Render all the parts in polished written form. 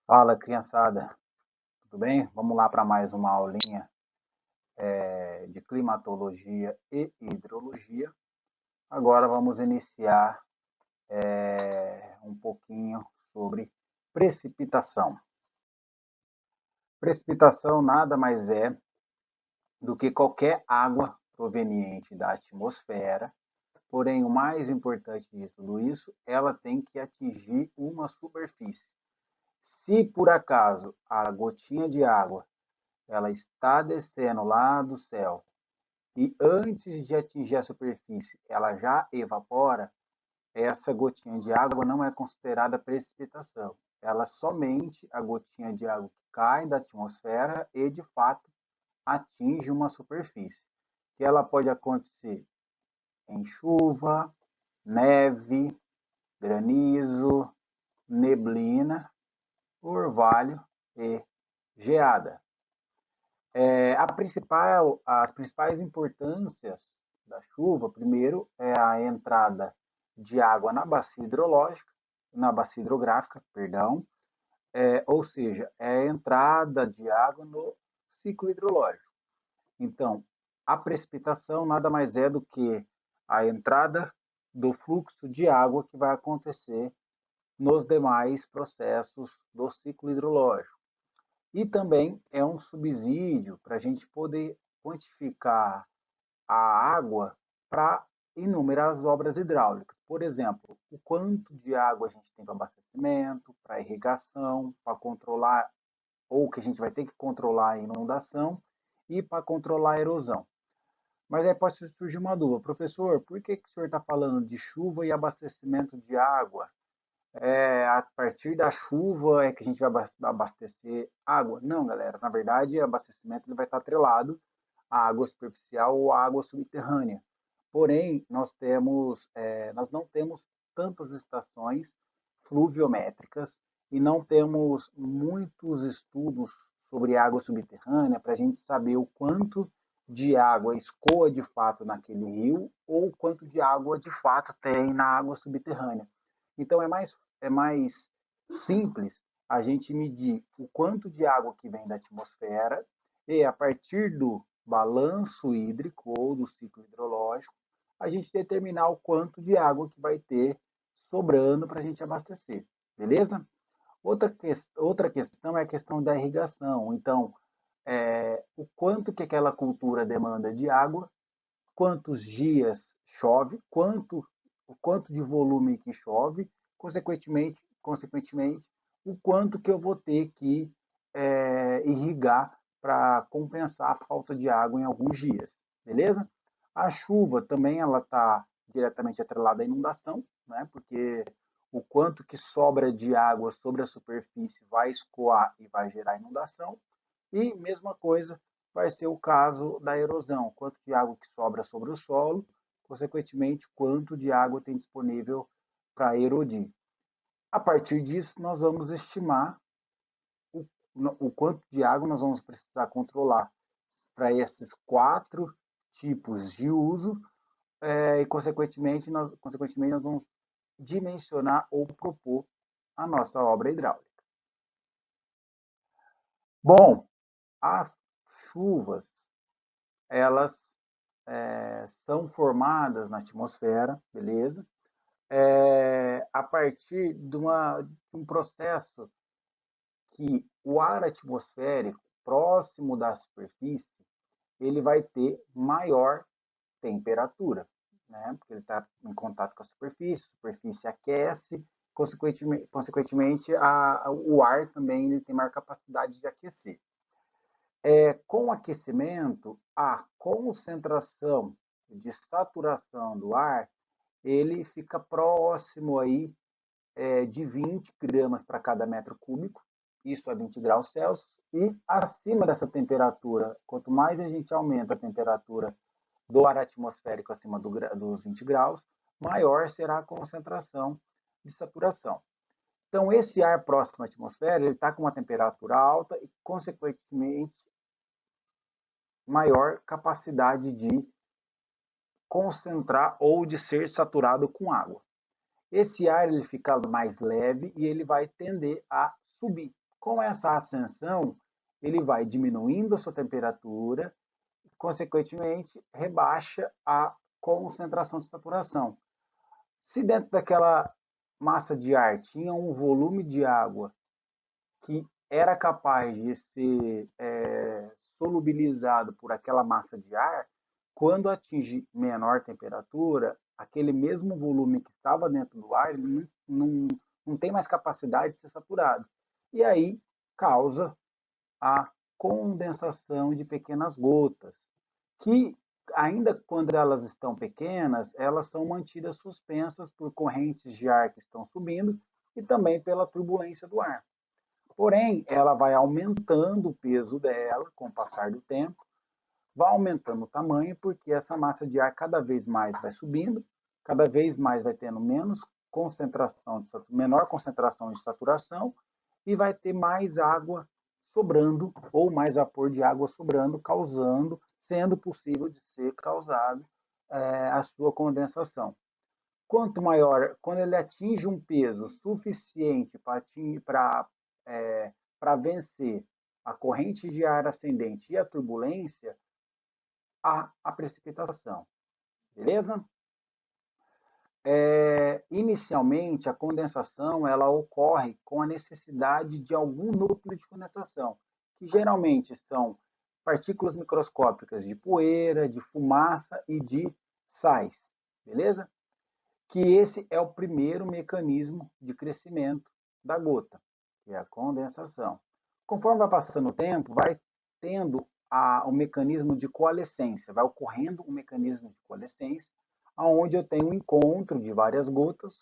Fala, criançada, tudo bem? Vamos lá para mais uma aulinha de climatologia e hidrologia. Agora vamos iniciar um pouquinho sobre precipitação. Precipitação nada mais é do que qualquer água proveniente da atmosfera, porém o mais importante de tudo isso, ela tem que atingir uma superfície. Se por acaso a gotinha de água ela está descendo lá do céu e antes de atingir a superfície ela já evapora, essa gotinha de água não é considerada precipitação. Ela é somente a gotinha de água que cai da atmosfera e, de fato, atinge uma superfície. Que ela pode acontecer em chuva, neve, granizo, neblina, orvalho e geada. As principais importâncias da chuva, primeiro, é a entrada de água na bacia hidrológica, na bacia hidrográfica, perdão, ou seja, é a entrada de água no ciclo hidrológico. Então, a precipitação nada mais é do que a entrada do fluxo de água que vai acontecer nos demais processos do ciclo hidrológico. E também é um subsídio para a gente poder quantificar a água para inúmeras obras hidráulicas. Por exemplo, o quanto de água a gente tem para abastecimento, para irrigação, para controlar, ou que a gente vai ter que controlar a inundação e para controlar a erosão. Mas aí pode surgir uma dúvida, professor, por que o senhor está falando de chuva e abastecimento de água? A partir da chuva é que a gente vai abastecer água? Não, galera. Na verdade, o abastecimento ele vai estar atrelado à água superficial ou à água subterrânea. Porém, nós não temos tantas estações fluviométricas e não temos muitos estudos sobre água subterrânea para a gente saber o quanto de água escoa de fato naquele rio ou quanto de água de fato tem na água subterrânea. Então é mais simples a gente medir o quanto de água que vem da atmosfera e, a partir do balanço hídrico ou do ciclo hidrológico, a gente determinar o quanto de água que vai ter sobrando para a gente abastecer, beleza? Outra questão é a questão da irrigação. Então, o quanto que aquela cultura demanda de água, quantos dias chove, o quanto de volume que chove, consequentemente, o quanto que eu vou ter que irrigar para compensar a falta de água em alguns dias, beleza? A chuva também ela está diretamente atrelada à inundação, né? Porque o quanto que sobra de água sobre a superfície vai escoar e vai gerar inundação. E mesma coisa vai ser o caso da erosão, quanto de água que sobra sobre o solo, consequentemente, quanto de água tem disponível para erodir. A partir disso, nós vamos estimar o, o quanto de água nós vamos precisar controlar para esses quatro tipos de uso e, consequentemente, nós vamos dimensionar ou propor a nossa obra hidráulica. Bom, as chuvas, elas são formadas na atmosfera, beleza? A partir de um processo que o ar atmosférico próximo da superfície ele vai ter maior temperatura, né? Porque ele está em contato com a superfície aquece, consequentemente o ar também ele tem maior capacidade de aquecer. Com o aquecimento, a concentração de saturação do ar ele fica próximo aí de 20 gramas para cada metro cúbico, isso a 20 graus Celsius, e acima dessa temperatura, quanto mais a gente aumenta a temperatura do ar atmosférico acima dos 20 graus, maior será a concentração de saturação. Então, esse ar próximo à atmosfera, ele está com uma temperatura alta e, consequentemente, maior capacidade de concentrar ou de ser saturado com água. Esse ar ele fica mais leve e ele vai tender a subir. Com essa ascensão, ele vai diminuindo a sua temperatura e, consequentemente, rebaixa a concentração de saturação. Se dentro daquela massa de ar tinha um volume de água que era capaz de ser solubilizado por aquela massa de ar, quando atinge menor temperatura, aquele mesmo volume que estava dentro do ar, ele não tem mais capacidade de ser saturado. E aí causa a condensação de pequenas gotas, que ainda quando elas estão pequenas, elas são mantidas suspensas por correntes de ar que estão subindo e também pela turbulência do ar. Porém, ela vai aumentando o peso dela com o passar do tempo, vai aumentando o tamanho, porque essa massa de ar cada vez mais vai subindo, cada vez mais vai tendo menor concentração de saturação e vai ter mais água sobrando, ou mais vapor de água sobrando, sendo possível de ser causado a sua condensação. Quanto maior, quando ele atinge um peso suficiente para vencer a corrente de ar ascendente e a turbulência, a precipitação. Beleza? Inicialmente, a condensação ela ocorre com a necessidade de algum núcleo de condensação, que geralmente são partículas microscópicas de poeira, de fumaça e de sais. Beleza? Que esse é o primeiro mecanismo de crescimento da gota, que é a condensação. Conforme vai passando o tempo, vai tendo o mecanismo de coalescência, vai ocorrendo um mecanismo de coalescência, onde eu tenho um encontro de várias gotas,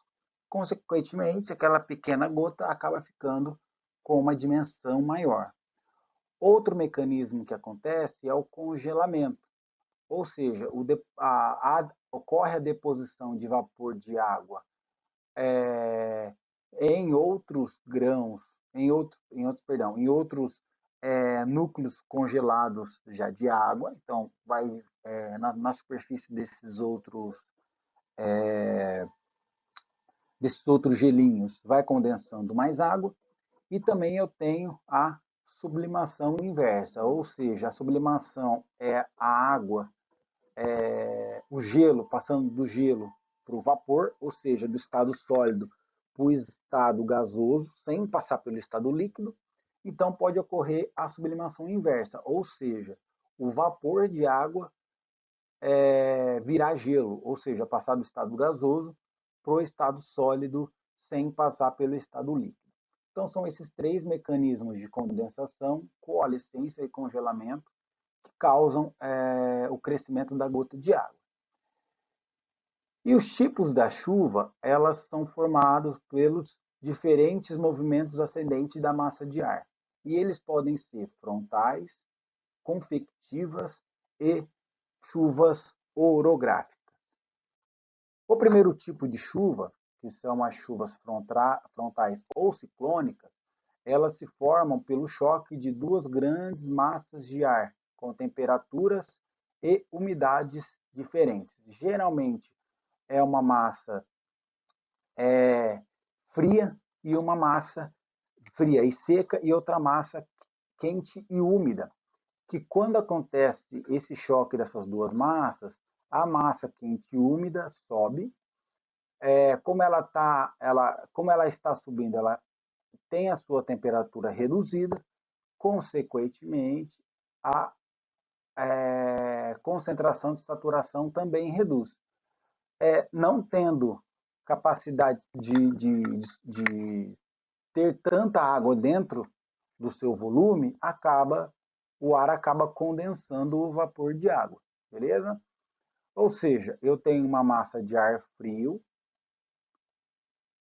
consequentemente, aquela pequena gota acaba ficando com uma dimensão maior. Outro mecanismo que acontece é o congelamento, ou seja, ocorre a deposição de vapor de água em outros grãos, em outros núcleos congelados já de água, então vai na superfície desses outros gelinhos vai condensando mais água, e também eu tenho a sublimação inversa, ou seja, a sublimação é a água, o gelo, passando do gelo para o vapor, ou seja, do estado sólido para o estado gasoso, sem passar pelo estado líquido. Então pode ocorrer a sublimação inversa, ou seja, o vapor de água virar gelo, ou seja, passar do estado gasoso para o estado sólido sem passar pelo estado líquido. Então são esses três mecanismos de condensação, coalescência e congelamento que causam o crescimento da gota de água. E os tipos da chuva, elas são formados pelos diferentes movimentos ascendentes da massa de ar. E eles podem ser frontais, convectivas e chuvas orográficas. O primeiro tipo de chuva, que são as chuvas frontais ou ciclônicas, elas se formam pelo choque de duas grandes massas de ar, com temperaturas e umidades diferentes. Geralmente é uma massa fria e uma massa fria e seca e outra massa quente e úmida. Que quando acontece esse choque dessas duas massas, a massa quente e úmida sobe. Como ela está subindo, ela tem a sua temperatura reduzida, consequentemente, a concentração de saturação também reduz. Não tendo capacidade de ter tanta água dentro do seu volume, o ar acaba condensando o vapor de água, beleza? Ou seja, eu tenho uma massa de ar frio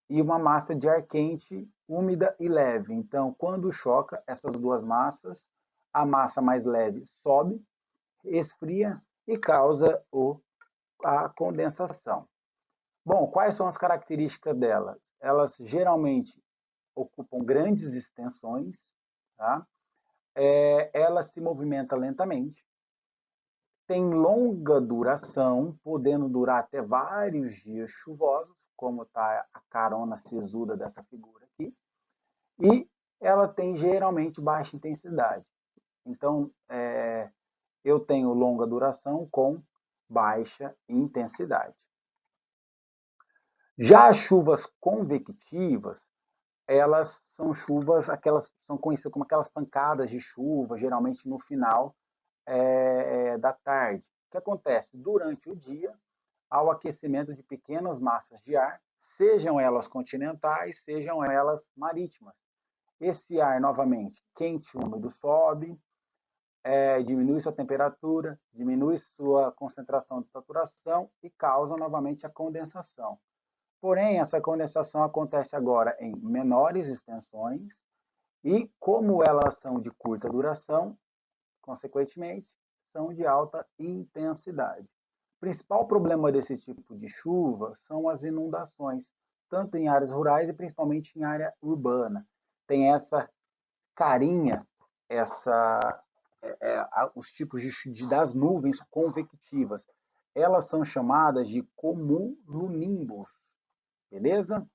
e uma massa de ar quente, úmida e leve. Então, quando choca essas duas massas, a massa mais leve sobe, esfria e causa a condensação. Bom, quais são as características delas? Elas geralmente ocupam grandes extensões, tá? Ela se movimenta lentamente, tem longa duração, podendo durar até vários dias chuvosos, como está a carona sisuda dessa figura aqui, e ela tem geralmente baixa intensidade. Então, eu tenho longa duração com baixa intensidade. Já as chuvas convectivas, elas são chuvas, aquelas são conhecidas como aquelas pancadas de chuva, geralmente no final da tarde. O que acontece? Durante o dia, ao aquecimento de pequenas massas de ar, sejam elas continentais, sejam elas marítimas. Esse ar, novamente, quente e úmido sobe, diminui sua temperatura, diminui sua concentração de saturação e causa novamente a condensação. Porém, essa condensação acontece agora em menores extensões e, como elas são de curta duração, consequentemente, são de alta intensidade. O principal problema desse tipo de chuva são as inundações, tanto em áreas rurais e principalmente em área urbana. Tem essa carinha, os tipos das nuvens convectivas. Elas são chamadas de cumulonimbus, beleza?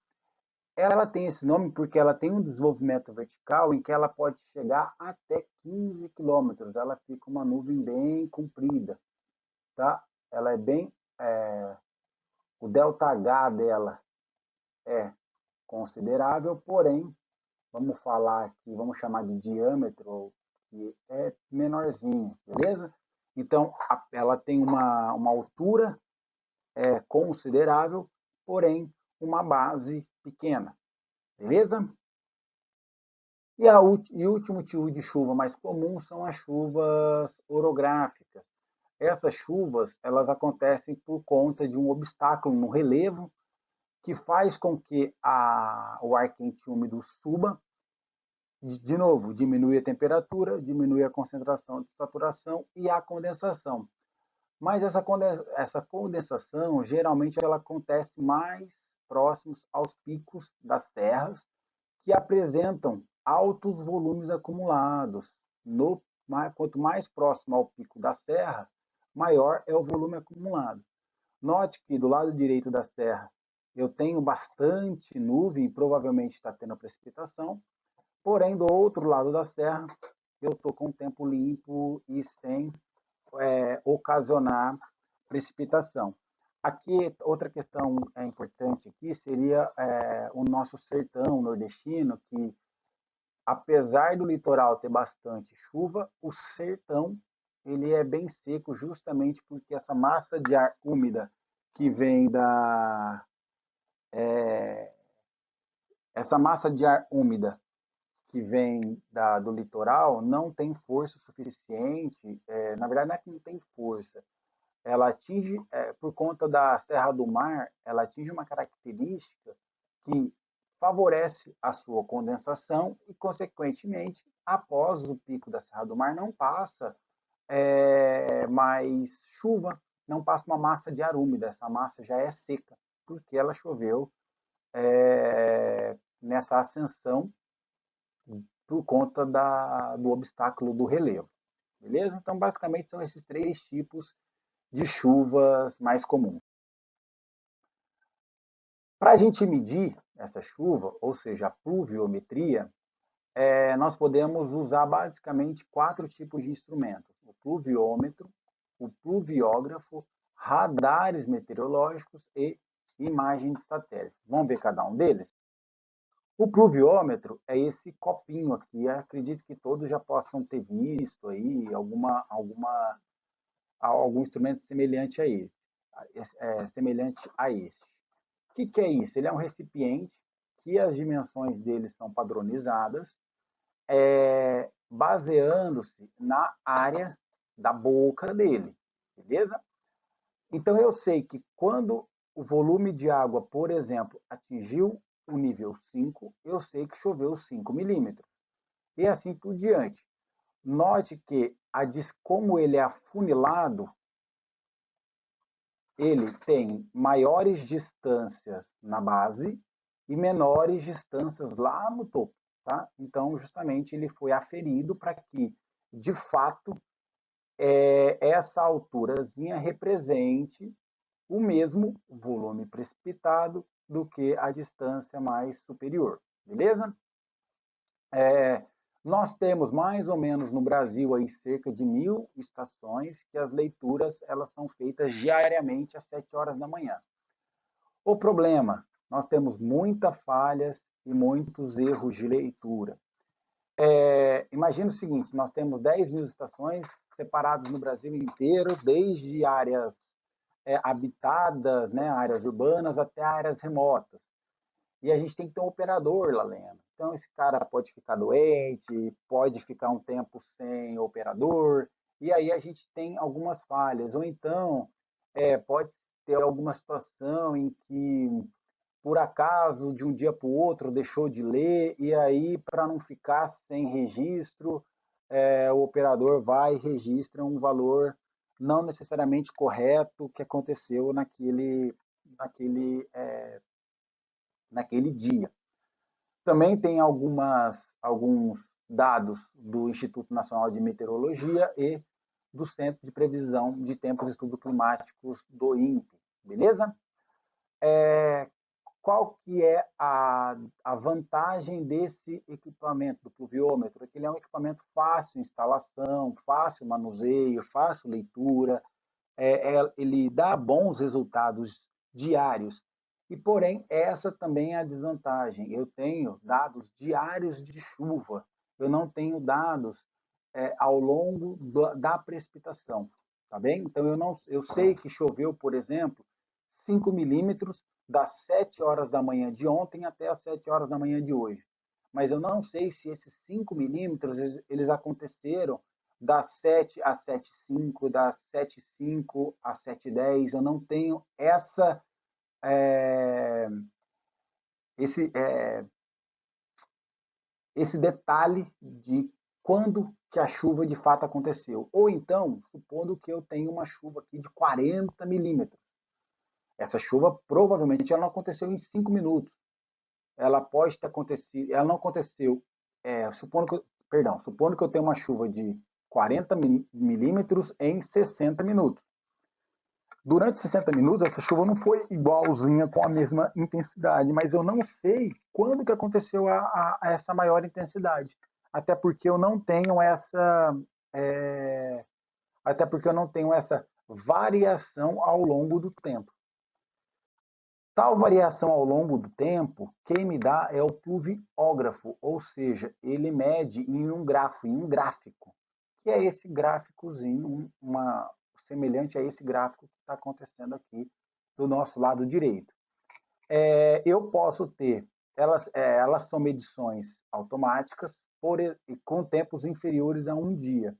Ela tem esse nome porque ela tem um desenvolvimento vertical em que ela pode chegar até 15 quilômetros. Ela fica uma nuvem bem comprida, tá? Ela é bem... o ΔH dela é considerável, porém, vamos falar aqui, vamos chamar de diâmetro, que é menorzinho, beleza? Então, ela tem uma altura considerável, porém, uma base pequena, beleza? E o último tipo de chuva mais comum são as chuvas orográficas. Essas chuvas, elas acontecem por conta de um obstáculo no relevo que faz com que o ar quente e úmido suba. De novo, diminui a temperatura, diminui a concentração de saturação e a condensação. Mas essa condensação, geralmente, ela acontece mais próximos aos picos das serras, que apresentam altos volumes acumulados. Quanto mais próximo ao pico da serra, maior é o volume acumulado. Note que do lado direito da serra eu tenho bastante nuvem e provavelmente está tendo precipitação, porém do outro lado da serra eu estou com o tempo limpo e sem ocasionar precipitação. Aqui, outra questão importante aqui seria o nosso sertão nordestino, que apesar do litoral ter bastante chuva, o sertão ele é bem seco justamente porque essa massa de ar úmida que vem essa massa de ar úmida que vem do litoral não tem força suficiente, na verdade não é que não tem força, ela atinge, por conta da Serra do Mar, ela atinge uma característica que favorece a sua condensação e, consequentemente, após o pico da Serra do Mar, não passa mais chuva, não passa uma massa de ar úmida, essa massa já é seca, porque ela choveu nessa ascensão por conta do obstáculo do relevo. Beleza? Então, basicamente, são esses três tipos de chuvas mais comuns. Para a gente medir essa chuva, ou seja, a pluviometria, nós podemos usar basicamente 4 tipos de instrumentos: o pluviômetro, o pluviógrafo, radares meteorológicos e imagem de satélite. Vamos ver cada um deles? O pluviômetro é esse copinho aqui. Eu acredito que todos já possam ter visto aí algum instrumento semelhante a esse. Semelhante a esse. O que é isso? Ele é um recipiente que as dimensões dele são padronizadas, baseando-se na área da boca dele, beleza? Então eu sei que quando o volume de água, por exemplo, atingiu o nível 5, eu sei que choveu 5 milímetros. E assim por diante. Note que como ele é afunilado, ele tem maiores distâncias na base e menores distâncias lá no topo. Tá? Então, justamente, ele foi aferido para que, de fato, essa alturazinha represente o mesmo volume precipitado do que a distância mais superior. Beleza? É, nós temos mais ou menos no Brasil aí cerca de 1.000 estações que as leituras elas são feitas diariamente às 7 horas da manhã. O problema, nós temos muitas falhas e muitos erros de leitura. Imagina o seguinte, nós temos 10.000 estações separadas no Brasil inteiro, desde áreas habitadas, né, áreas urbanas, até áreas remotas. E a gente tem que ter um operador lá lendo. Então, esse cara pode ficar doente, pode ficar um tempo sem operador, e aí a gente tem algumas falhas. Ou então, pode ter alguma situação em que, por acaso, de um dia para o outro, deixou de ler, e aí, para não ficar sem registro, o operador vai e registra um valor não necessariamente correto que aconteceu naquele, naquele dia. Também tem alguns dados do Instituto Nacional de Meteorologia e do Centro de Previsão de Tempos e Estudos Climáticos do INPE, beleza? Qual que é a vantagem desse equipamento, do pluviômetro? É que ele é um equipamento fácil instalação, fácil manuseio, fácil leitura, ele dá bons resultados diários. E, porém, essa também é a desvantagem. Eu tenho dados diários de chuva, eu não tenho dados ao longo da precipitação, tá bem? Então, eu sei que choveu, por exemplo, 5 milímetros das 7 horas da manhã de ontem até as 7 horas da manhã de hoje. Mas eu não sei se esses 5 milímetros eles aconteceram das 7 às 7h05, das 7h05 às 7h10. Eu não tenho é, esse, é, esse detalhe de quando que a chuva de fato aconteceu. Ou então, supondo que eu tenho uma chuva aqui de 40 milímetros. Essa chuva provavelmente ela não aconteceu em 5 minutos. Ela pode ter acontecido, ela não aconteceu, supondo que eu tenho uma chuva de 40 milímetros em 60 minutos. Durante 60 minutos, essa chuva não foi igualzinha com a mesma intensidade, mas eu não sei quando que aconteceu a essa maior intensidade. Até porque eu não tenho é, até porque eu não tenho essa variação ao longo do tempo. Tal variação ao longo do tempo, quem me dá é o pluviógrafo, ou seja, ele mede em um gráfico, que é esse gráficozinho, semelhante a esse gráfico que está acontecendo aqui do nosso lado direito. Eu posso ter, elas são medições automáticas com tempos inferiores a um dia.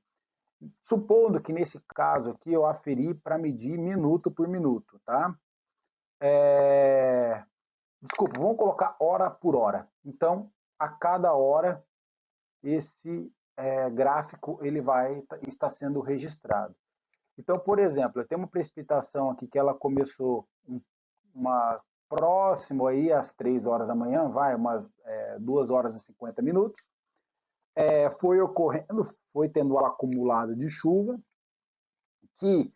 Supondo que nesse caso aqui eu aferi para medir minuto por minuto, tá? Desculpa, vamos colocar hora por hora. Então, a cada hora, esse gráfico ele vai estar sendo registrado. Então, por exemplo, eu tenho uma precipitação aqui que ela começou uma próximo aí às 3 horas da manhã, vai umas 2 horas e 50 minutos. Foi ocorrendo, foi tendo um acumulado de chuva, que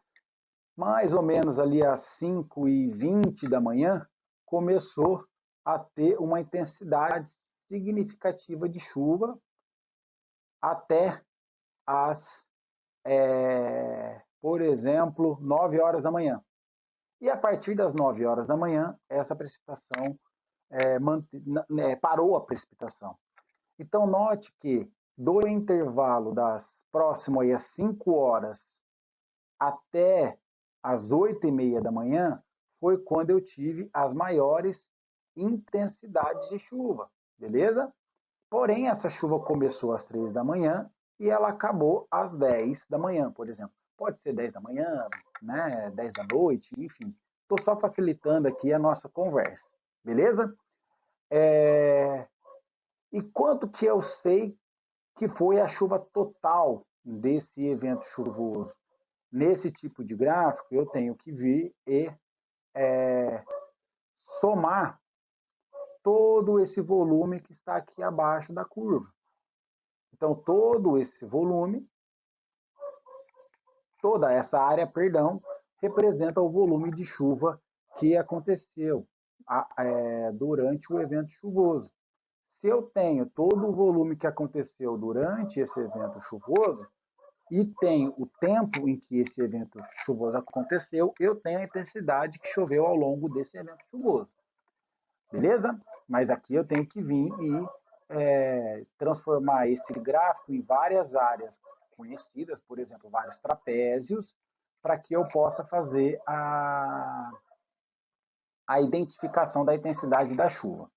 mais ou menos ali às 5h20 da manhã, começou a ter uma intensidade significativa de chuva até as, por exemplo, 9 horas da manhã. E a partir das 9 horas da manhã, essa precipitação parou a precipitação. Então, note que do intervalo das próximo aí às 5 horas até às 8h30 da manhã, foi quando eu tive as maiores intensidades de chuva, beleza? Porém, essa chuva começou às 3 da manhã e ela acabou às 10 da manhã, por exemplo. Pode ser 10 da manhã, né, 10 da noite, enfim. Estou só facilitando aqui a nossa conversa, beleza? E quanto que eu sei que foi a chuva total desse evento chuvoso? Nesse tipo de gráfico, eu tenho que vir e somar todo esse volume que está aqui abaixo da curva. Então, todo esse volume, toda essa área, perdão, representa o volume de chuva que aconteceu durante o evento chuvoso. Se eu tenho todo o volume que aconteceu durante esse evento chuvoso e tenho o tempo em que esse evento chuvoso aconteceu, eu tenho a intensidade que choveu ao longo desse evento chuvoso. Beleza? Mas aqui eu tenho que vir e transformar esse gráfico em várias áreas conhecidas, por exemplo, vários trapézios, para que eu possa fazer a identificação da intensidade da chuva.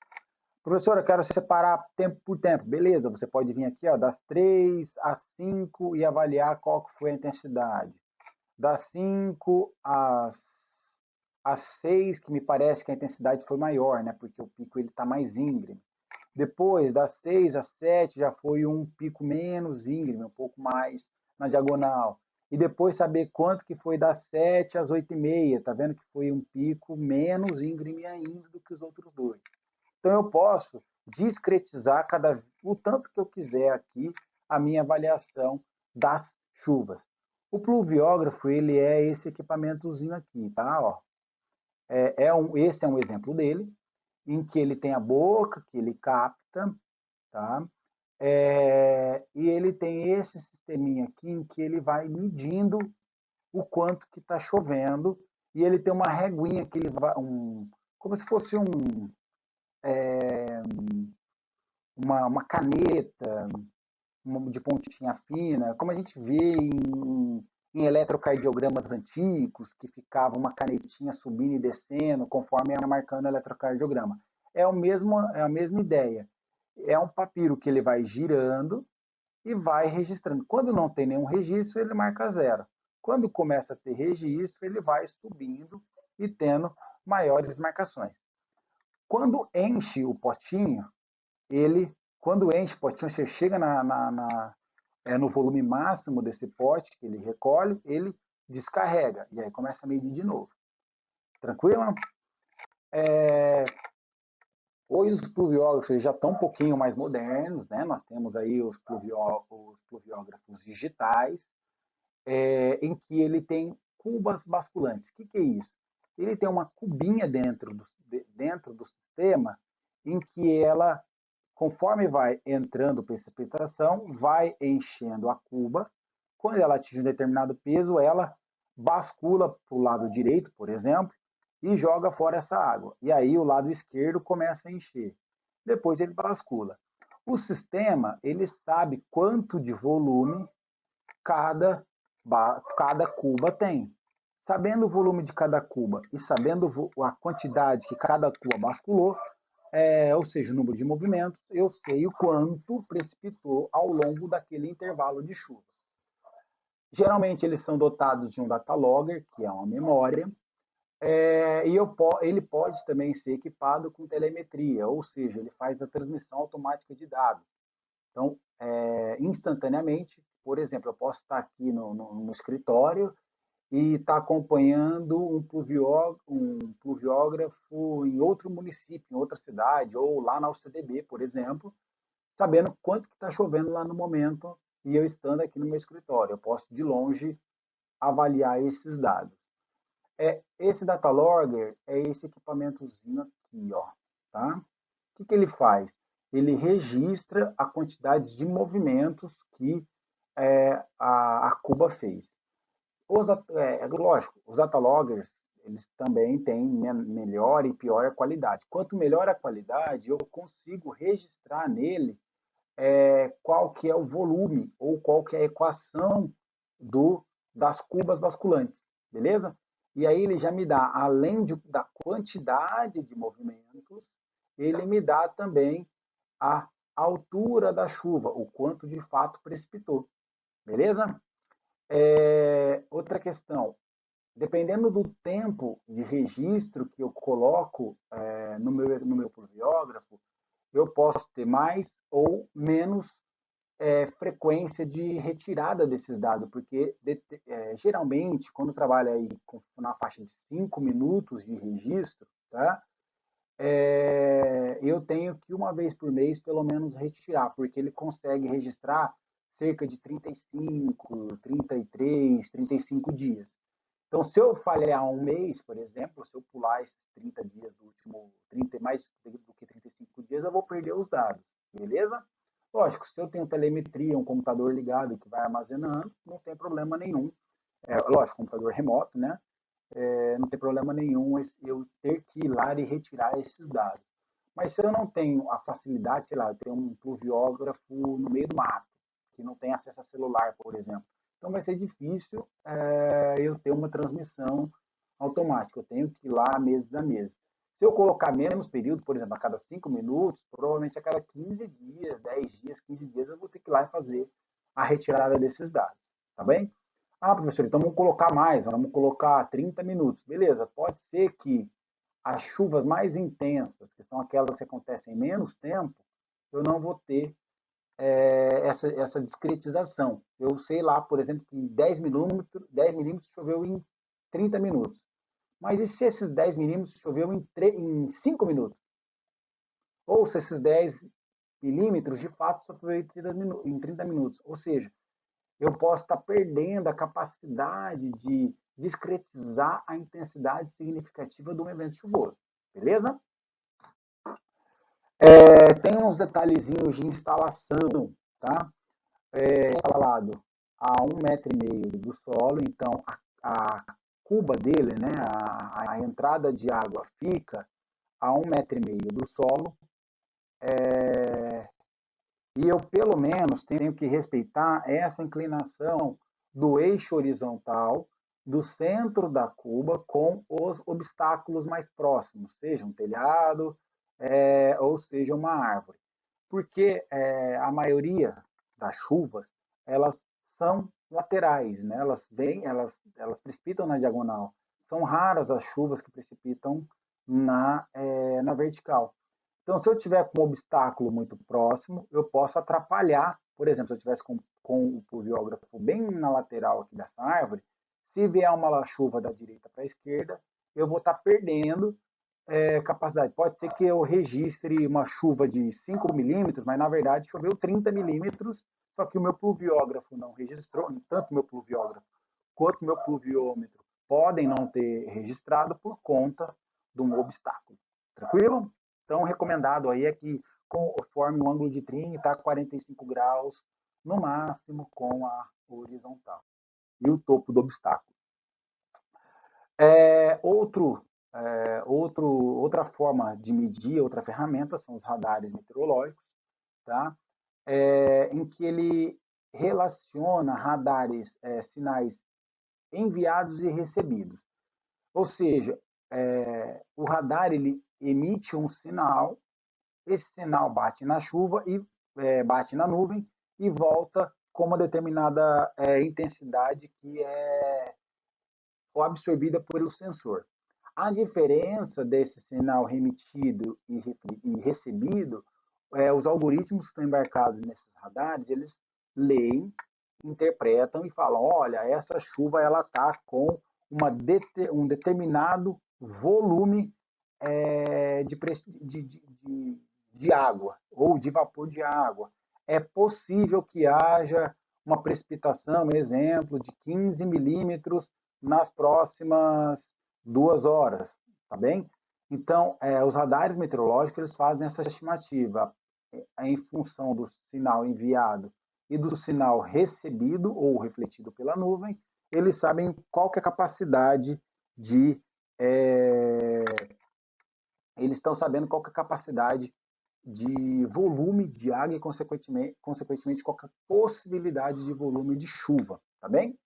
Professor, eu quero separar tempo por tempo. Beleza, você pode vir aqui ó, das 3 às 5 e avaliar qual foi a intensidade. Das 5 às 6, que me parece que a intensidade foi maior, né? Porque o pico está mais íngreme. Depois, das 6 às 7, já foi um pico menos íngreme, um pouco mais na diagonal. E depois saber quanto que foi das 7 às 8h30. Tá vendo que foi um pico menos íngreme ainda do que os outros dois. Então, eu posso discretizar o tanto que eu quiser aqui a minha avaliação das chuvas. O pluviógrafo, ele é esse equipamentozinho aqui, tá? Ó, esse é um exemplo dele, em que ele tem a boca, que ele capta, tá? E ele tem esse sisteminha aqui em que ele vai medindo o quanto que está chovendo, e ele tem uma reguinha que ele vai, como se fosse uma caneta de pontinha fina, como a gente vê em eletrocardiogramas antigos, que ficava uma canetinha subindo e descendo, conforme ia marcando o eletrocardiograma. É a mesma ideia. É um papiro que ele vai girando e vai registrando. Quando não tem nenhum registro, ele marca zero. Quando começa a ter registro, ele vai subindo e tendo maiores marcações. Quando enche o potinho, quando enche o potinho, você chega no volume máximo desse pote que ele recolhe, ele descarrega e aí começa a medir de novo. Tranquilo? Hoje os pluviógrafos já estão um pouquinho mais modernos, né? Nós temos aí os pluviógrafos digitais, em que ele tem cubas basculantes. O que é isso? Ele tem uma cubinha dentro do sistema em que ela, conforme vai entrando precipitação, vai enchendo a cuba. Quando ela atinge um determinado peso, ela bascula para o lado direito, por exemplo, e joga fora essa água. E aí o lado esquerdo começa a encher. Depois ele bascula. O sistema, ele sabe quanto de volume cada cuba tem. Sabendo o volume de cada cuba e sabendo a quantidade que cada cuba basculou, ou seja, o número de movimentos, eu sei o quanto precipitou ao longo daquele intervalo de chuva. Geralmente eles são dotados de um data logger, que é uma memória, ele pode também ser equipado com telemetria, ou seja, ele faz a transmissão automática de dados. Então, instantaneamente, por exemplo, eu posso estar aqui no escritório e estar acompanhando um pluviógrafo em outro município, em outra cidade, ou lá na UCDB, por exemplo, sabendo quanto que está chovendo lá no momento e eu estando aqui no meu escritório. Eu posso, de longe, avaliar esses dados. Esse data logger é esse equipamentozinho aqui, ó, tá? O que ele faz? Ele registra a quantidade de movimentos que a cuba fez. Lógico, os data loggers, eles também têm melhor e pior qualidade. Quanto melhor a qualidade, eu consigo registrar nele qual que é o volume ou qual que é a equação das cubas basculantes, beleza? E aí ele já me dá, além da quantidade de movimentos, ele me dá também a altura da chuva, o quanto de fato precipitou, beleza? Outra questão, dependendo do tempo de registro que eu coloco no meu pluviógrafo, eu posso ter mais ou menos frequência de retirada desses dados, porque geralmente, quando trabalha aí na faixa de 5 minutos de registro, tá? Eu tenho que uma vez por mês, pelo menos, retirar, porque ele consegue registrar cerca de 35, 33, 35 dias. Então, se eu falhar um mês, por exemplo, se eu pular esses 30 dias do último, 30, mais do que 35 dias, eu vou perder os dados. beleza? Lógico, se eu tenho telemetria, um computador ligado que vai armazenando, não tem problema nenhum. Lógico, computador remoto, né? Não tem problema nenhum eu ter que ir lá e retirar esses dados. Mas se eu não tenho a facilidade, sei lá, eu tenho um pluviógrafo no meio do mato, que não tem acesso a celular, por exemplo, então vai ser difícil eu ter uma transmissão automática. Eu tenho que ir lá meses a meses. Se eu colocar menos período, por exemplo, a cada 5 minutos, provavelmente a cada 15 dias, 10 dias, 15 dias, eu vou ter que ir lá e fazer a retirada desses dados. Tá bem? Ah, professor, então vamos colocar mais, vamos colocar 30 minutos. Beleza, pode ser que as chuvas mais intensas, que são aquelas que acontecem em menos tempo, eu não vou ter essa discretização. Eu sei lá, por exemplo, que 10 milímetros choveu em 30 minutos. Mas e se esses 10 milímetros choveu em 5 minutos? Ou se esses 10 milímetros de fato choveu em 30 minutos? Ou seja, eu posso estar perdendo a capacidade de discretizar a intensidade significativa de um evento chuvoso. Beleza? Tem uns detalhezinhos de instalação, tá? Instalado a 1,5 m do solo, então a cuba dele, né, a entrada de água fica a 1,5 m do solo, e eu pelo menos tenho que respeitar essa inclinação do eixo horizontal do centro da cuba com os obstáculos mais próximos, seja um telhado ou seja uma árvore. Porque a maioria das chuvas, elas são laterais, né? Elas precipitam na diagonal. São raras as chuvas que precipitam na vertical. Então, se eu tiver com um obstáculo muito próximo, eu posso atrapalhar. Por exemplo, se eu tivesse com o pluviógrafo bem na lateral aqui dessa árvore, se vier uma chuva da direita para a esquerda, eu vou estar perdendo capacidade. Pode ser que eu registre uma chuva de 5 milímetros, mas na verdade choveu 30 milímetros, só que o meu pluviógrafo não registrou, tanto o meu pluviógrafo quanto o meu pluviômetro podem não ter registrado por conta de um obstáculo. Tranquilo? Então, recomendado aí é que conforme o ângulo de 30 a 45 graus, no máximo com a horizontal. E o topo do obstáculo. Outra forma de medir, outra ferramenta, são os radares meteorológicos, tá? Em que ele relaciona radares, sinais enviados e recebidos. Ou seja, o radar ele emite um sinal, esse sinal bate na chuva e bate na nuvem e volta com uma determinada intensidade que é absorvida pelo sensor. A diferença desse sinal remetido e recebido, os algoritmos que estão embarcados nesses radares, eles leem, interpretam e falam, olha, essa chuva ela está com um determinado volume de água ou de vapor de água. É possível que haja uma precipitação, exemplo, de 15 milímetros nas próximas 2 horas, tá bem? Então, os radares meteorológicos eles fazem essa estimativa em função do sinal enviado e do sinal recebido ou refletido pela nuvem, eles sabem qual que é a capacidade de eles estão sabendo qual que é a capacidade de volume de água e, consequentemente qual que é a possibilidade de volume de chuva, tá bem?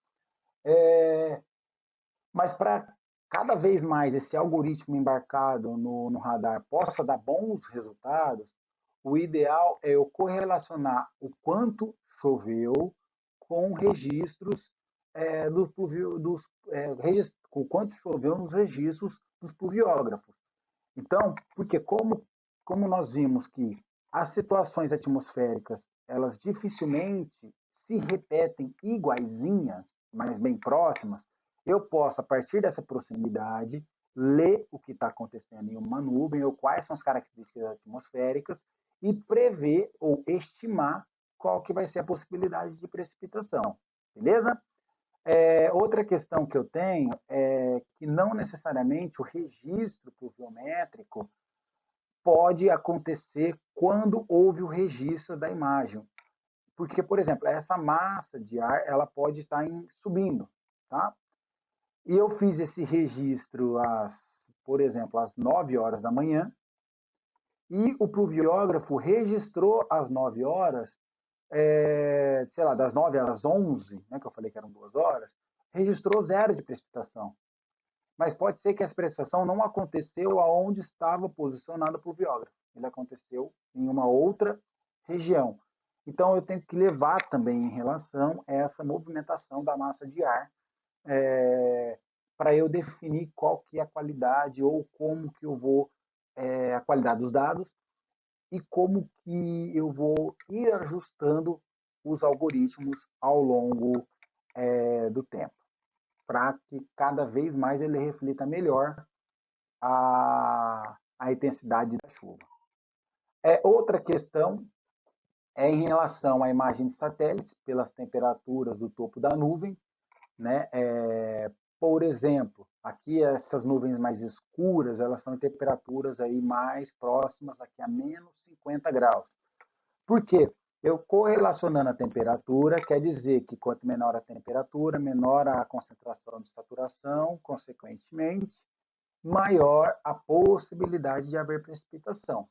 Mas para cada vez mais esse algoritmo embarcado no radar possa dar bons resultados, o ideal é eu correlacionar o quanto choveu com registros com o quanto choveu nos registros dos pluviógrafos. Então, porque como nós vimos que as situações atmosféricas, elas dificilmente se repetem iguaizinhas, mas bem próximas, eu posso, a partir dessa proximidade, ler o que está acontecendo em uma nuvem, ou quais são as características atmosféricas, e prever ou estimar qual que vai ser a possibilidade de precipitação. Beleza? Outra questão que eu tenho é que não necessariamente o registro pluviométrico pode acontecer quando houve o registro da imagem. Porque, por exemplo, essa massa de ar, ela pode estar subindo, tá? E eu fiz esse registro, por exemplo, às 9 horas da manhã, e o pluviógrafo registrou às 9 horas, sei lá, das 9 às 11, né, que eu falei que eram 2 horas, registrou zero de precipitação. Mas pode ser que essa precipitação não aconteceu aonde estava posicionado o pluviógrafo. Ele aconteceu em uma outra região. Então, eu tenho que levar também em relação a essa movimentação da massa de ar, para eu definir qual que é a qualidade ou como que eu vou, a qualidade dos dados e como que eu vou ir ajustando os algoritmos ao longo do tempo, para que cada vez mais ele reflita melhor a intensidade da chuva. Outra questão é em relação à imagem de satélite, pelas temperaturas do topo da nuvem, né? Por exemplo, aqui essas nuvens mais escuras, elas são em temperaturas aí mais próximas aqui a menos 50 graus. Por quê? Eu correlacionando a temperatura, quer dizer que quanto menor a temperatura, menor a concentração de saturação, consequentemente, maior a possibilidade de haver precipitação.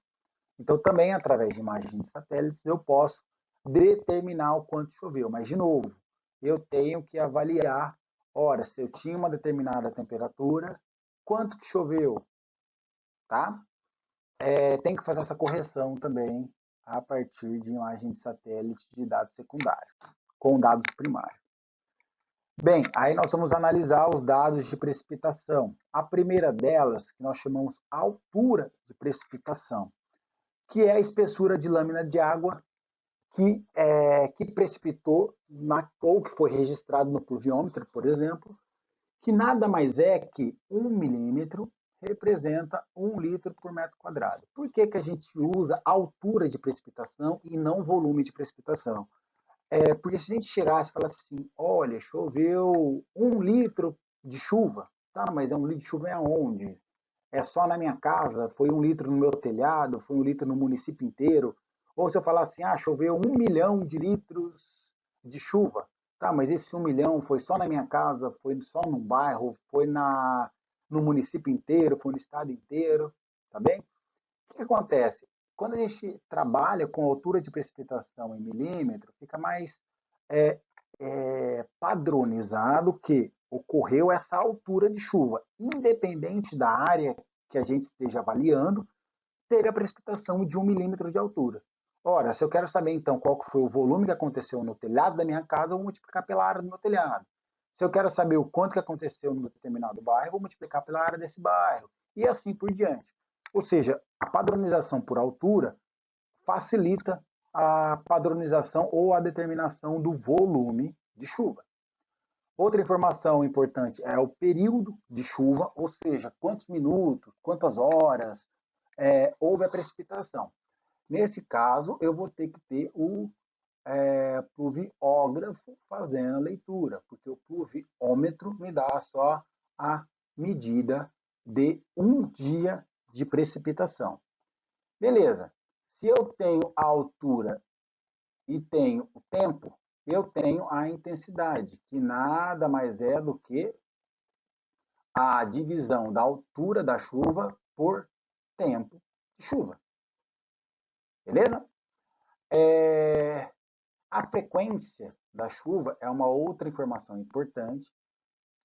Então, também através de imagens de satélites, eu posso determinar o quanto choveu. Mas, de novo, eu tenho que avaliar, ora, se eu tinha uma determinada temperatura, quanto que choveu, tá? Tem que fazer essa correção também a partir de imagens de satélite de dados secundários, com dados primários. Bem, aí nós vamos analisar os dados de precipitação. A primeira delas, que nós chamamos altura de precipitação, que é a espessura de lâmina de água que precipitou, ou que foi registrado no pluviômetro, por exemplo, que nada mais é que 1 milímetro representa 1 litro por metro quadrado. Por que a gente usa altura de precipitação e não volume de precipitação? Porque se a gente chegasse e falasse assim, olha, choveu 1 litro de chuva, tá, mas 1 litro de chuva é aonde? É só na minha casa? Foi 1 litro no meu telhado? Foi 1 litro no município inteiro? Ou se eu falar assim, choveu 1 milhão de litros de chuva, tá, mas esse 1 milhão foi só na minha casa, foi só no bairro, foi no município inteiro, foi no estado inteiro, tá bem? O que acontece? Quando a gente trabalha com altura de precipitação em milímetro, fica mais padronizado que ocorreu essa altura de chuva, independente da área que a gente esteja avaliando, teve a precipitação de 1 milímetro de altura. Ora, se eu quero saber então qual foi o volume que aconteceu no telhado da minha casa, eu vou multiplicar pela área do meu telhado. Se eu quero saber o quanto que aconteceu no determinado bairro, eu vou multiplicar pela área desse bairro. E assim por diante. Ou seja, a padronização por altura facilita a padronização ou a determinação do volume de chuva. Outra informação importante é o período de chuva, ou seja, quantos minutos, quantas horas houve a precipitação. Nesse caso, eu vou ter que ter o pluviógrafo fazendo a leitura, porque o pluviômetro me dá só a medida de um dia de precipitação. Beleza. Se eu tenho a altura e tenho o tempo, eu tenho a intensidade, que nada mais é do que a divisão da altura da chuva por tempo de chuva. Beleza? A frequência da chuva é uma outra informação importante,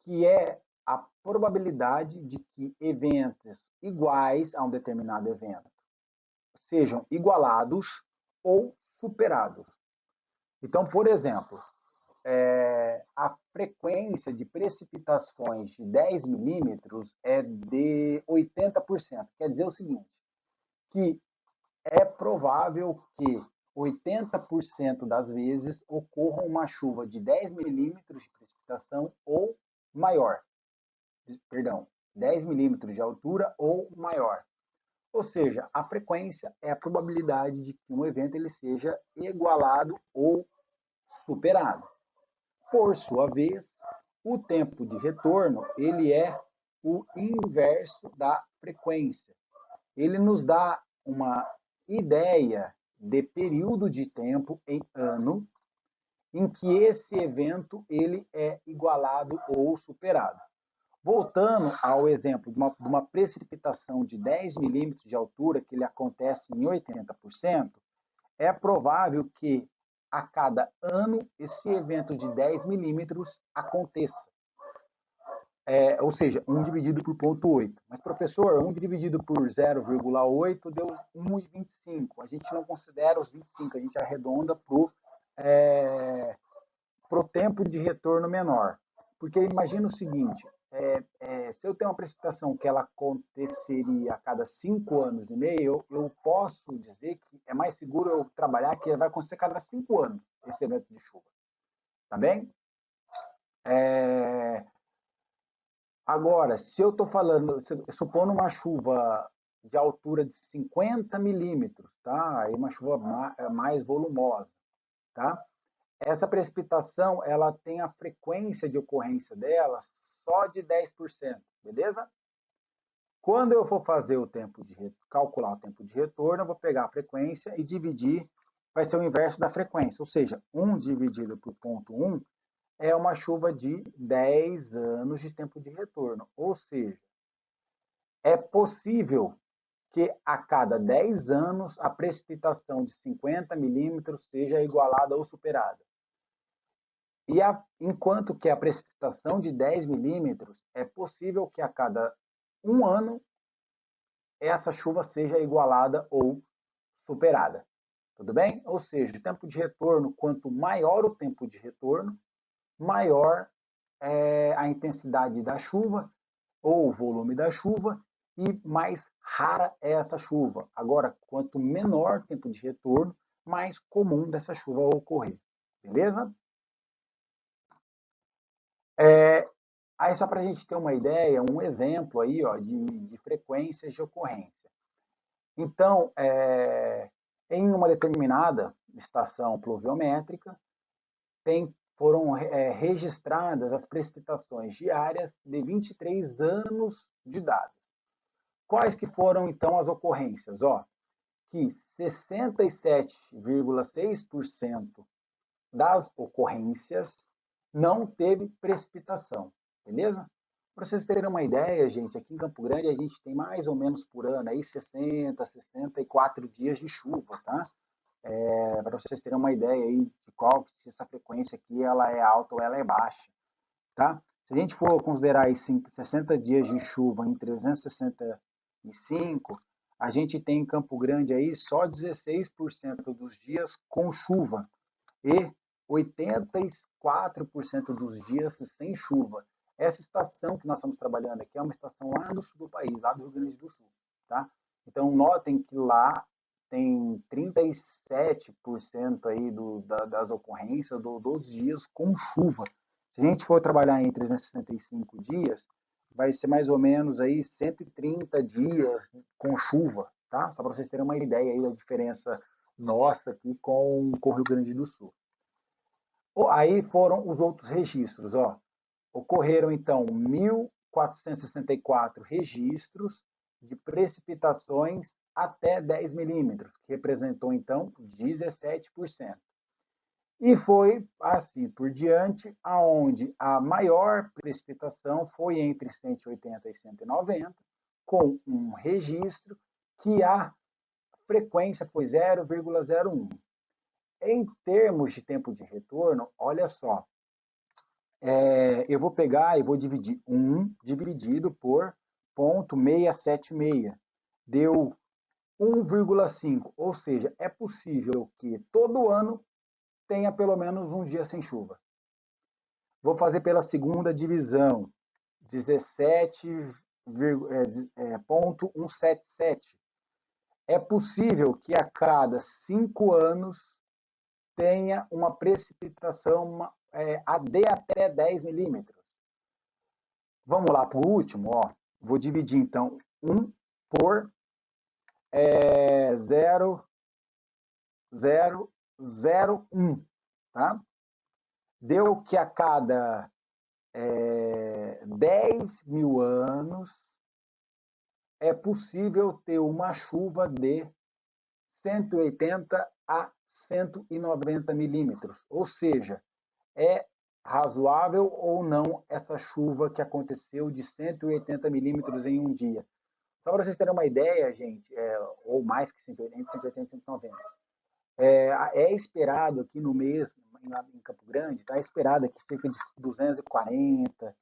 que é a probabilidade de que eventos iguais a um determinado evento sejam igualados ou superados. Então, por exemplo, a frequência de precipitações de 10 milímetros é de 80%. Quer dizer o seguinte, que é provável que 80% das vezes ocorra uma chuva de 10 milímetros de precipitação ou maior. Perdão, 10 milímetros de altura ou maior. Ou seja, a frequência é a probabilidade de que um evento ele seja igualado ou superado. Por sua vez, o tempo de retorno ele é o inverso da frequência. Ele nos dá uma ideia de período de tempo em ano em que esse evento ele é igualado ou superado. Voltando ao exemplo de uma precipitação de 10 milímetros de altura, que ele acontece em 80%, é provável que a cada ano esse evento de 10 milímetros aconteça. Ou seja, 1 dividido por 0,8. Mas, professor, 1 dividido por 0,8 deu 1,25. A gente não considera os 25, a gente arredonda pro tempo de retorno menor. Porque imagina o seguinte, se eu tenho uma precipitação que ela aconteceria a cada 5 anos e meio, eu posso dizer que é mais seguro eu trabalhar que vai acontecer a cada 5 anos esse evento de chuva. Tá bem? Agora, se eu estou falando, supondo uma chuva de altura de 50 milímetros, tá? Aí uma chuva mais volumosa, tá? Essa precipitação, ela tem a frequência de ocorrência dela só de 10%, beleza? Quando eu for fazer o tempo calcular o tempo de retorno, eu vou pegar a frequência e dividir, vai ser o inverso da frequência, ou seja, 1 dividido por 0,1 é uma chuva de 10 anos de tempo de retorno, ou seja, é possível que a cada 10 anos a precipitação de 50 milímetros seja igualada ou superada. Enquanto que a precipitação de 10 milímetros é possível que a cada um ano essa chuva seja igualada ou superada. Tudo bem? Ou seja, o tempo de retorno, quanto maior o tempo de retorno, maior é a intensidade da chuva ou o volume da chuva e mais rara é essa chuva. Agora, quanto menor o tempo de retorno, mais comum dessa chuva ocorrer. Beleza? Aí, só para a gente ter uma ideia, um exemplo aí, ó, de frequências de ocorrência. Então, em uma determinada estação pluviométrica, foram registradas as precipitações diárias de 23 anos de dados. Quais que foram, então, as ocorrências? Ó, que 67,6% das ocorrências não teve precipitação, beleza? Para vocês terem uma ideia, gente, aqui em Campo Grande a gente tem mais ou menos por ano aí 60, 64 dias de chuva, tá? Para vocês terem uma ideia aí de qual, se essa frequência aqui ela é alta ou ela é baixa, tá? Se a gente for considerar aí 60 dias de chuva em 365, a gente tem em Campo Grande aí só 16% dos dias com chuva e 84% dos dias sem chuva. Essa estação que nós estamos trabalhando aqui é uma estação lá do sul do país, lá do Rio Grande do Sul, tá? Então, notem que lá tem 37% aí das ocorrências dos dias com chuva. Se a gente for trabalhar em 365 dias, vai ser mais ou menos aí 130 dias com chuva, tá? Só para vocês terem uma ideia aí da diferença nossa aqui com o Rio Grande do Sul. Aí foram os outros registros, ó. Ocorreram então 1.464 registros de precipitações até 10 milímetros, que representou então 17%. E foi assim por diante, aonde a maior precipitação foi entre 180 e 190, com um registro que a frequência foi 0,01. Em termos de tempo de retorno, olha só, eu vou pegar e vou dividir 1 dividido por 0,676. Deu 1,5, ou seja, é possível que todo ano tenha pelo menos um dia sem chuva. Vou fazer pela segunda divisão, 17,177. É possível que a cada 5 anos tenha uma precipitação de até 10 milímetros. Vamos lá para o último, ó. Vou dividir então 1 por 0,001, tá? Deu que a cada 10 mil anos é possível ter uma chuva de 180 a 190 milímetros, ou seja, é razoável ou não essa chuva que aconteceu de 180 milímetros em um dia. Só para vocês terem uma ideia, gente, ou mais que 180, 180, 190. É esperado aqui no mês, em Campo Grande, está esperado aqui cerca de 240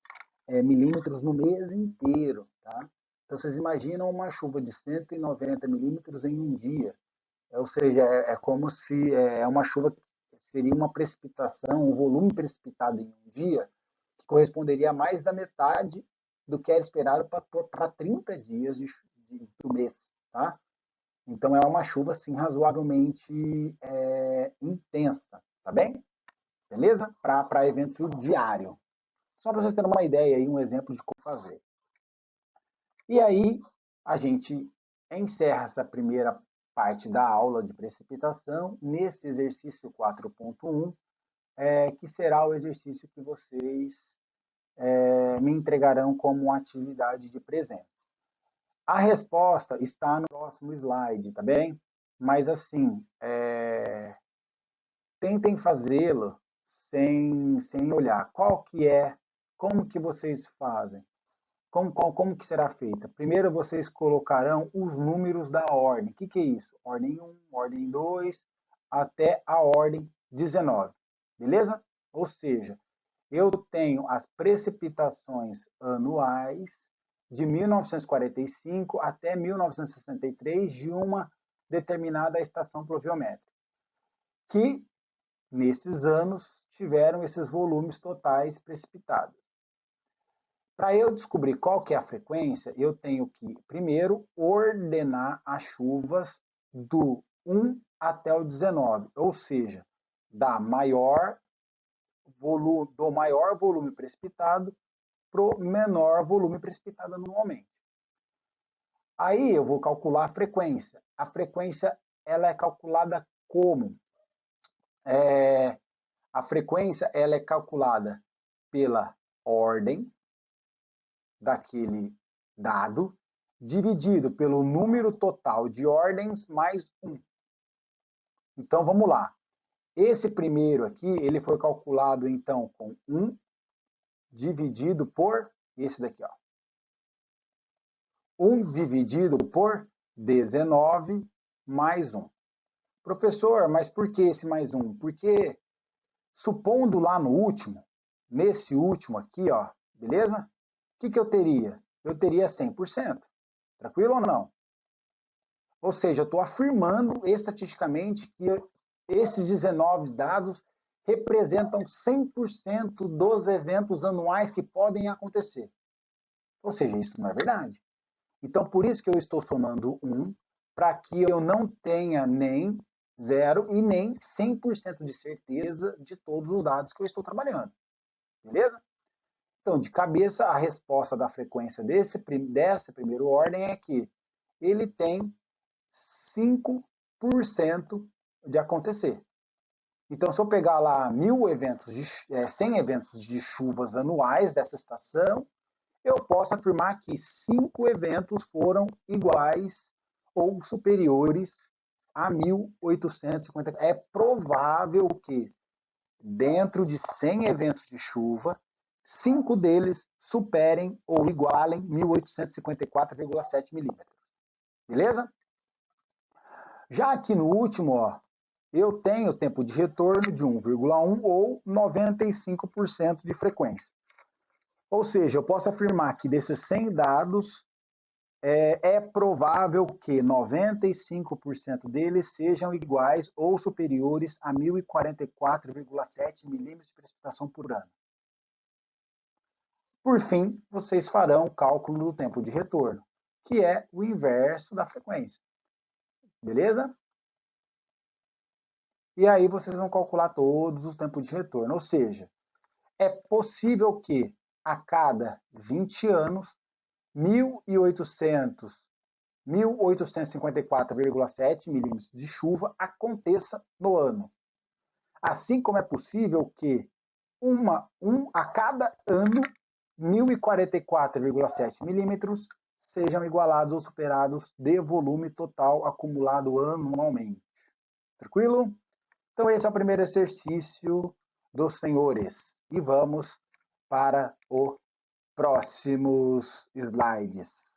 milímetros no mês inteiro. Tá? Então, vocês imaginam uma chuva de 190 milímetros em um dia. Ou seja, é como se uma chuva seria uma precipitação, um volume precipitado em um dia, que corresponderia a mais da metade do que é esperado para 30 dias do mês. Tá? Então, é uma chuva, assim, razoavelmente intensa, tá bem? Beleza? Para eventos diários. Só para vocês terem uma ideia aí, um exemplo de como fazer. E aí, a gente encerra essa primeira parte da aula de precipitação nesse exercício 4.1, que será o exercício que vocês me entregarão como atividade de presença. A resposta está no próximo slide, tá bem? Mas, assim, tentem fazê-lo sem olhar. Qual que é, como que vocês fazem? Como que será feita? Primeiro vocês colocarão os números da ordem. O que é isso? Ordem 1, ordem 2, até a ordem 19. Beleza? Ou seja, eu tenho as precipitações anuais de 1945 até 1963 de uma determinada estação pluviométrica, que nesses anos tiveram esses volumes totais precipitados. Para eu descobrir qual que é a frequência, eu tenho que, primeiro, ordenar as chuvas do 1 até o 19, ou seja, do maior volume precipitado para o menor volume precipitado anualmente. Aí eu vou calcular a frequência. A frequência ela é calculada como? A frequência ela é calculada pela ordem daquele dado, dividido pelo número total de ordens mais 1. Então, vamos lá. Esse primeiro aqui, ele foi calculado, então, com 1 dividido por esse daqui, ó. 1 dividido por 19 mais 1. Professor, mas por que esse mais 1? Porque, supondo lá no último, nesse último aqui, ó, beleza? O que eu teria? Eu teria 100%. Tranquilo ou não? Ou seja, eu estou afirmando estatisticamente que esses 19 dados representam 100% dos eventos anuais que podem acontecer. Ou seja, isso não é verdade. Então, por isso que eu estou somando 1, para que eu não tenha nem 0 e nem 100% de certeza de todos os dados que eu estou trabalhando. Beleza? Então, de cabeça, a resposta da frequência dessa primeira ordem é que ele tem 5% de acontecer. Então, se eu pegar lá 100 eventos de chuvas anuais dessa estação, eu posso afirmar que 5 eventos foram iguais ou superiores a 1.850. É provável que, dentro de 100 eventos de chuva, 5 deles superem ou igualem 1.854,7 milímetros. Beleza? Já aqui no último, ó, eu tenho tempo de retorno de 1,1 ou 95% de frequência. Ou seja, eu posso afirmar que desses 100 dados, é provável que 95% deles sejam iguais ou superiores a 1.044,7 milímetros de precipitação por ano. Por fim, vocês farão o cálculo do tempo de retorno, que é o inverso da frequência. Beleza? E aí vocês vão calcular todos os tempos de retorno. Ou seja, é possível que a cada 20 anos, 1.854,7 milímetros de chuva aconteça no ano. Assim como é possível que a cada ano, 1.044,7 milímetros sejam igualados ou superados de volume total acumulado anualmente. Tranquilo? Então, esse é o primeiro exercício dos senhores. E vamos para os próximos slides.